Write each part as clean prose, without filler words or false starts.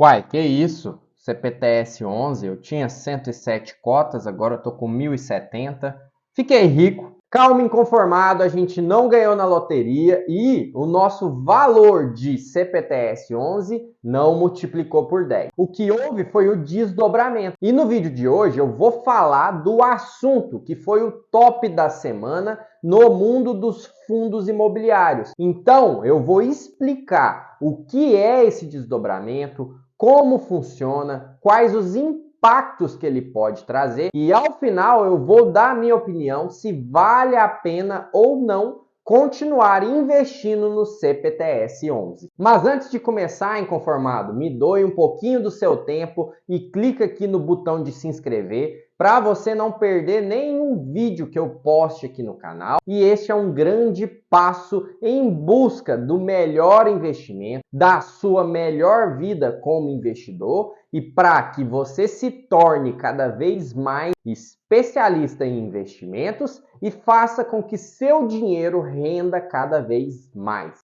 Uai, que isso? CPTS 11, eu tinha 107 cotas, agora eu tô com 1.070. Fiquei rico. Calma, inconformado, a gente não ganhou na loteria e o nosso valor de CPTS 11 não multiplicou por 10. O que houve foi o desdobramento. E no vídeo de hoje eu vou falar do assunto que foi o top da semana no mundo dos fundos imobiliários. Então, eu vou explicar o que é esse desdobramento, como funciona, quais os impactos que ele pode trazer e ao final eu vou dar a minha opinião se vale a pena ou não continuar investindo no CPTS 11. Mas antes de começar, inconformado, me doe um pouquinho do seu tempo e clica aqui no botão de se inscrever para você não perder nenhum vídeo que eu poste aqui no canal. E este é um grande passo em busca do melhor investimento, da sua melhor vida como investidor e para que você se torne cada vez mais especialista em investimentos e faça com que seu dinheiro renda cada vez mais.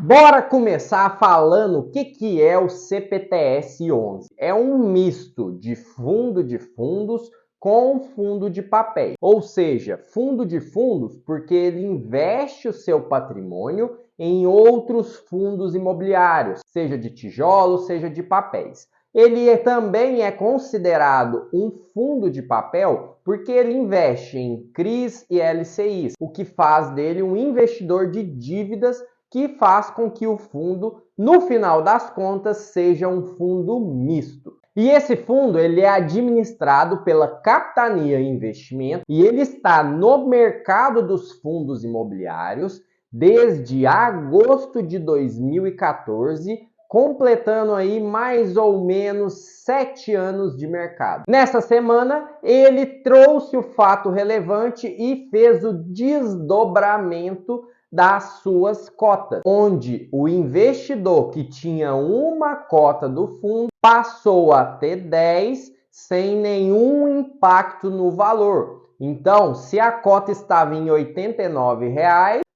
Bora começar falando o que é o CPTS 11. É um misto de fundo de fundos com fundo de papéis. Ou seja, fundo de fundos porque ele investe o seu patrimônio em outros fundos imobiliários, seja de tijolos, seja de papéis. Ele também é considerado um fundo de papel porque ele investe em CRIs e LCIs, o que faz dele um investidor de dívidas que faz com que o fundo, no final das contas, seja um fundo misto. E esse fundo ele é administrado pela Capitania Investimento e ele está no mercado dos fundos imobiliários desde agosto de 2014, completando aí mais ou menos 7 anos de mercado. Nessa semana, ele trouxe o fato relevante e fez o desdobramento das suas cotas, onde o investidor que tinha uma cota do fundo passou a ter 10 sem nenhum impacto no valor. Então, se a cota estava em R$ 89,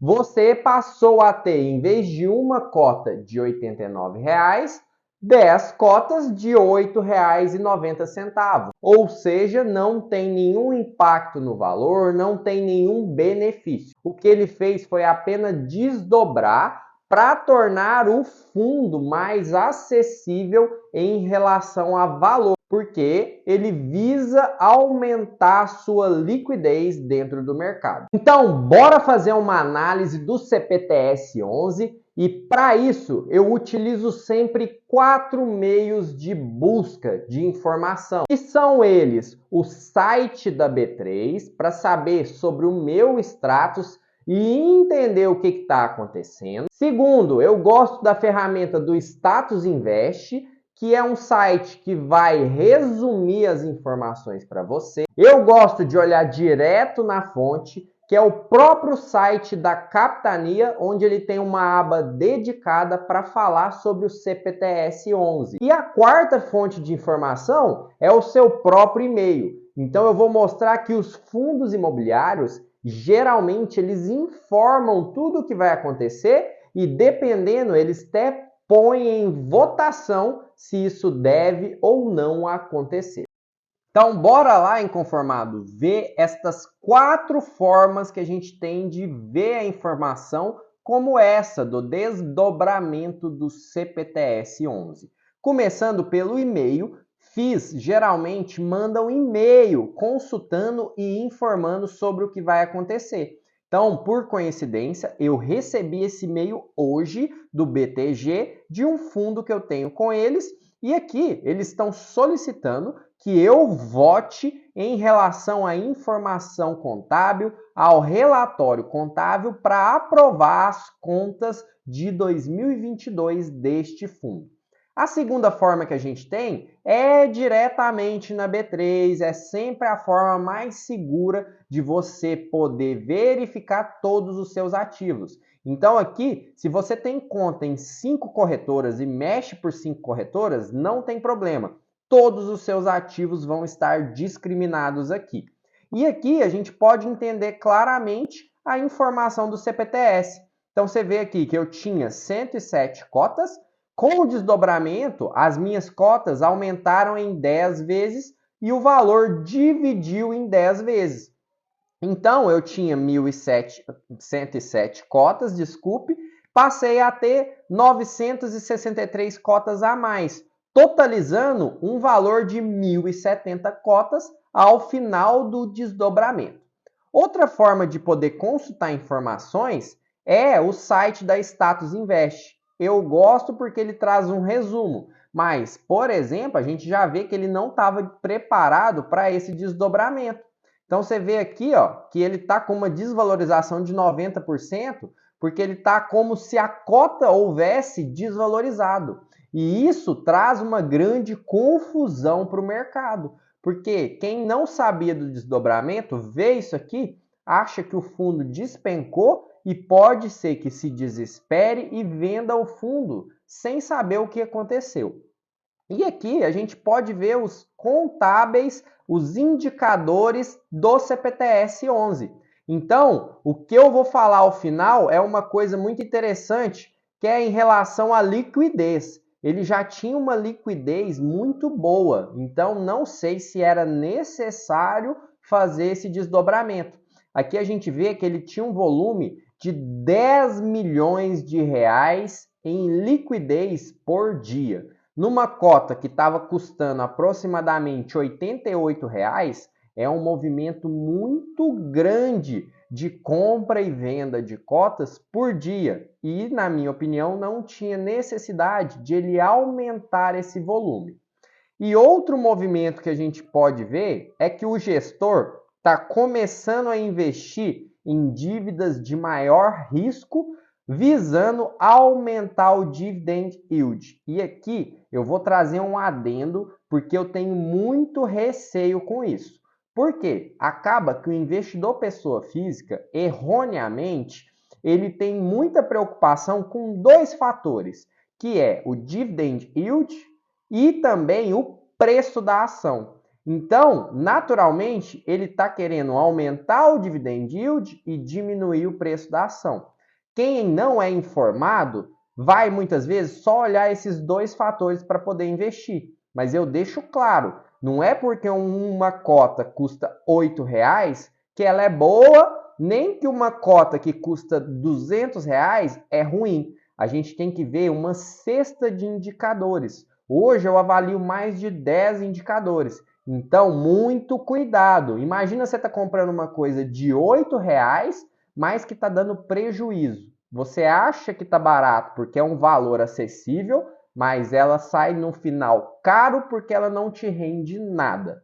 você passou a ter, em vez de uma cota de R$ 89, 10 cotas de R$ 8,90. Ou seja, não tem nenhum impacto no valor, não tem nenhum benefício. O que ele fez foi apenas desdobrar para tornar o fundo mais acessível em relação a valor, porque ele visa aumentar a sua liquidez dentro do mercado. Então, bora fazer uma análise do CPTS 11 e para isso eu utilizo sempre 4 meios de busca de informação, que são eles: o site da B3 para saber sobre o meu status e entender o que está acontecendo. Segundo, eu gosto da ferramenta do Status Invest, que é um site que vai resumir as informações para você. Eu gosto de olhar direto na fonte, que é o próprio site da Capitania, onde ele tem uma aba dedicada para falar sobre o CPTS 11. E a quarta fonte de informação é o seu próprio e-mail. Então eu vou mostrar que os fundos imobiliários, geralmente, eles informam tudo o que vai acontecer e, dependendo, eles até põem em votação se isso deve ou não acontecer. Então, bora lá, inconformado, ver estas 4 formas que a gente tem de ver a informação como essa do desdobramento do CPTS 11. Começando pelo e-mail, FIIs geralmente mandam e-mail consultando e informando sobre o que vai acontecer. Então, por coincidência, eu recebi esse e-mail hoje do BTG de um fundo que eu tenho com eles e aqui eles estão solicitando que eu vote em relação à informação contábil, ao relatório contábil para aprovar as contas de 2022 deste fundo. A segunda forma que a gente tem é diretamente na B3, é sempre a forma mais segura de você poder verificar todos os seus ativos. Então aqui, se você tem conta em 5 corretoras e mexe por 5 corretoras, não tem problema. Todos os seus ativos vão estar discriminados aqui. E aqui a gente pode entender claramente a informação do CPTS. Então você vê aqui que eu tinha 107 cotas, com o desdobramento as minhas cotas aumentaram em 10 vezes e o valor dividiu em 10 vezes. Então eu tinha 1.107 cotas, desculpe, passei a ter 963 cotas a mais, totalizando um valor de 1.070 cotas ao final do desdobramento. Outra forma de poder consultar informações é o site da Status Invest. Eu gosto porque ele traz um resumo, mas, por exemplo, a gente já vê que ele não estava preparado para esse desdobramento. Então você vê aqui, ó, que ele está com uma desvalorização de 90%, porque ele está como se a cota houvesse desvalorizado. E isso traz uma grande confusão para o mercado, porque quem não sabia do desdobramento vê isso aqui, acha que o fundo despencou e pode ser que se desespere e venda o fundo sem saber o que aconteceu. E aqui a gente pode ver os contábeis, os indicadores do CPTS 11. Então, o que eu vou falar ao final é uma coisa muito interessante, que é em relação à liquidez. Ele já tinha uma liquidez muito boa, então não sei se era necessário fazer esse desdobramento. Aqui a gente vê que ele tinha um volume de 10 milhões de reais em liquidez por dia. Numa cota que estava custando aproximadamente R$ 88, é um movimento muito grande de compra e venda de cotas por dia. E, na minha opinião, não tinha necessidade de ele aumentar esse volume. E outro movimento que a gente pode ver é que o gestor está começando a investir em dívidas de maior risco, visando aumentar o dividend yield. E aqui eu vou trazer um adendo, porque eu tenho muito receio com isso. Por quê? Acaba que o investidor pessoa física, erroneamente, ele tem muita preocupação com dois fatores, que é o dividend yield e também o preço da ação. Então, naturalmente, ele está querendo aumentar o dividend yield e diminuir o preço da ação. Quem não é informado vai muitas vezes só olhar esses dois fatores para poder investir. Mas eu deixo claro, não é porque uma cota custa R$ 8 que ela é boa, nem que uma cota que custa R$ 200 é ruim. A gente tem que ver uma cesta de indicadores. Hoje eu avalio mais de 10 indicadores. Então, muito cuidado. Imagina você está comprando uma coisa de R$ 8, mas que está dando prejuízo. Você acha que está barato porque é um valor acessível, mas ela sai no final caro porque ela não te rende nada.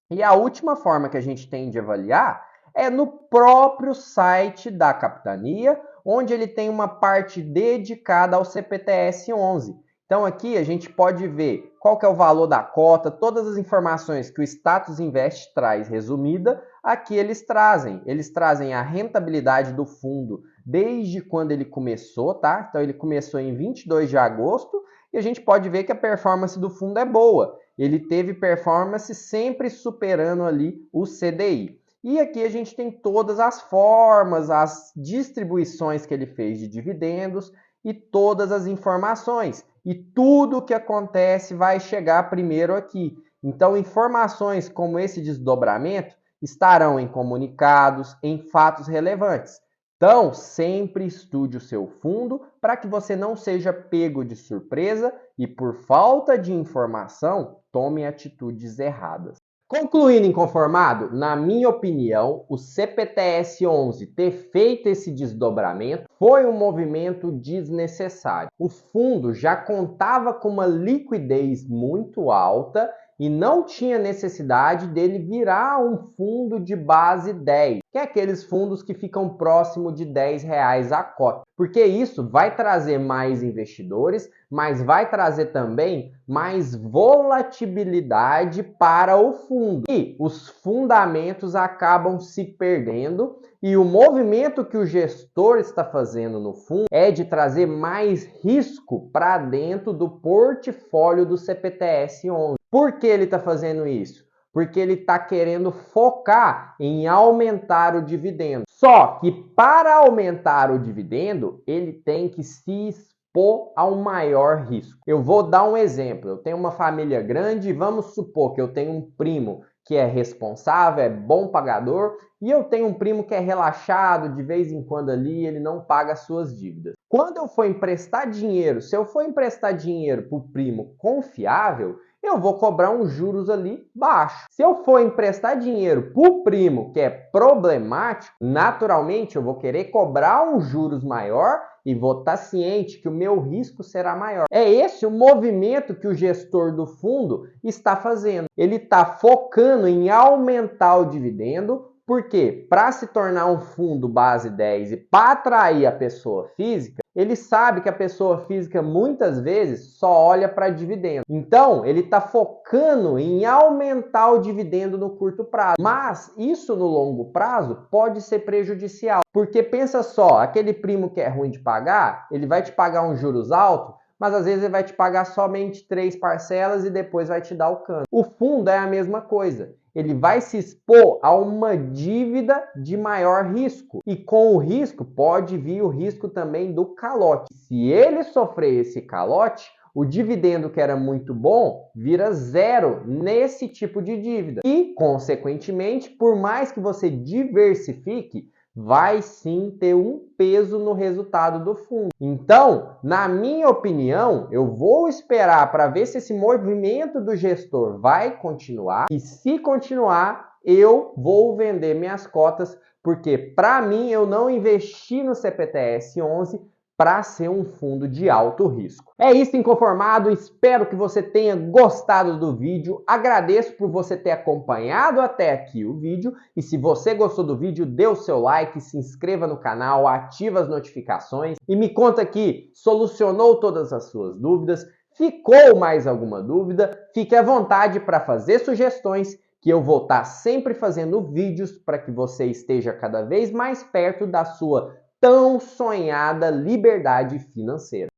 E a última forma que a gente tem de avaliar é no próprio site da Capitania, onde ele tem uma parte dedicada ao CPTS 11. Então aqui a gente pode ver qual que é o valor da cota, todas as informações que o Status Invest traz resumida, aqui eles trazem. Eles trazem a rentabilidade do fundo desde quando ele começou, tá? Então ele começou em 22 de agosto e a gente pode ver que a performance do fundo é boa. Ele teve performance sempre superando ali o CDI. E aqui a gente tem todas as formas, as distribuições que ele fez de dividendos e todas as informações. E tudo o que acontece vai chegar primeiro aqui. Então, informações como esse desdobramento estarão em comunicados, em fatos relevantes. Então, sempre estude o seu fundo para que você não seja pego de surpresa e, por falta de informação, tome atitudes erradas. Concluindo inconformado, na minha opinião, o CPTS 11 ter feito esse desdobramento foi um movimento desnecessário. O fundo já contava com uma liquidez muito alta e não tinha necessidade dele virar um fundo de base 10, que é aqueles fundos que ficam próximo de R$ 10 a cota. Porque isso vai trazer mais investidores, mas vai trazer também mais volatilidade para o fundo. E os fundamentos acabam se perdendo e o movimento que o gestor está fazendo no fundo é de trazer mais risco para dentro do portfólio do CPTS 11. Por que ele está fazendo isso? porque ele está querendo focar em aumentar o dividendo. Só que para aumentar o dividendo, ele tem que se expor ao maior risco. Eu vou dar um exemplo. Eu tenho uma família grande e vamos supor que eu tenho um primo que é responsável, é bom pagador, e eu tenho um primo que é relaxado, de vez em quando ali ele não paga as suas dívidas. Quando eu for emprestar dinheiro, se eu for emprestar dinheiro para o primo confiável, eu vou cobrar uns juros ali baixo. Se eu for emprestar dinheiro para o primo que é problemático, naturalmente eu vou querer cobrar uns juros maior e vou estar ciente que o meu risco será maior. É esse o movimento que o gestor do fundo está fazendo. Ele está focando em aumentar o dividendo, porque para se tornar um fundo base 10 e para atrair a pessoa física, ele sabe que a pessoa física muitas vezes só olha para dividendo. Então, ele está focando em aumentar o dividendo no curto prazo. Mas isso no longo prazo pode ser prejudicial. Porque pensa só, aquele primo que é ruim de pagar, ele vai te pagar uns juros altos, mas às vezes ele vai te pagar somente 3 parcelas e depois vai te dar o cano. O fundo é a mesma coisa. Ele vai se expor a uma dívida de maior risco. E com o risco, pode vir o risco também do calote. Se ele sofrer esse calote, o dividendo que era muito bom vira zero nesse tipo de dívida. E, consequentemente, por mais que você diversifique, vai sim ter um peso no resultado do fundo. Então, na minha opinião, eu vou esperar para ver se esse movimento do gestor vai continuar, e se continuar, eu vou vender minhas cotas, porque para mim eu não investi no CPTS 11 para ser um fundo de alto risco. É isso, inconformado. Espero que você tenha gostado do vídeo. Agradeço por você ter acompanhado até aqui o vídeo. E se você gostou do vídeo, dê o seu like, se inscreva no canal, ativa as notificações e me conta aqui, solucionou todas as suas dúvidas? Ficou mais alguma dúvida? Fique à vontade para fazer sugestões, que eu vou estar sempre fazendo vídeos para que você esteja cada vez mais perto da sua tão sonhada liberdade financeira.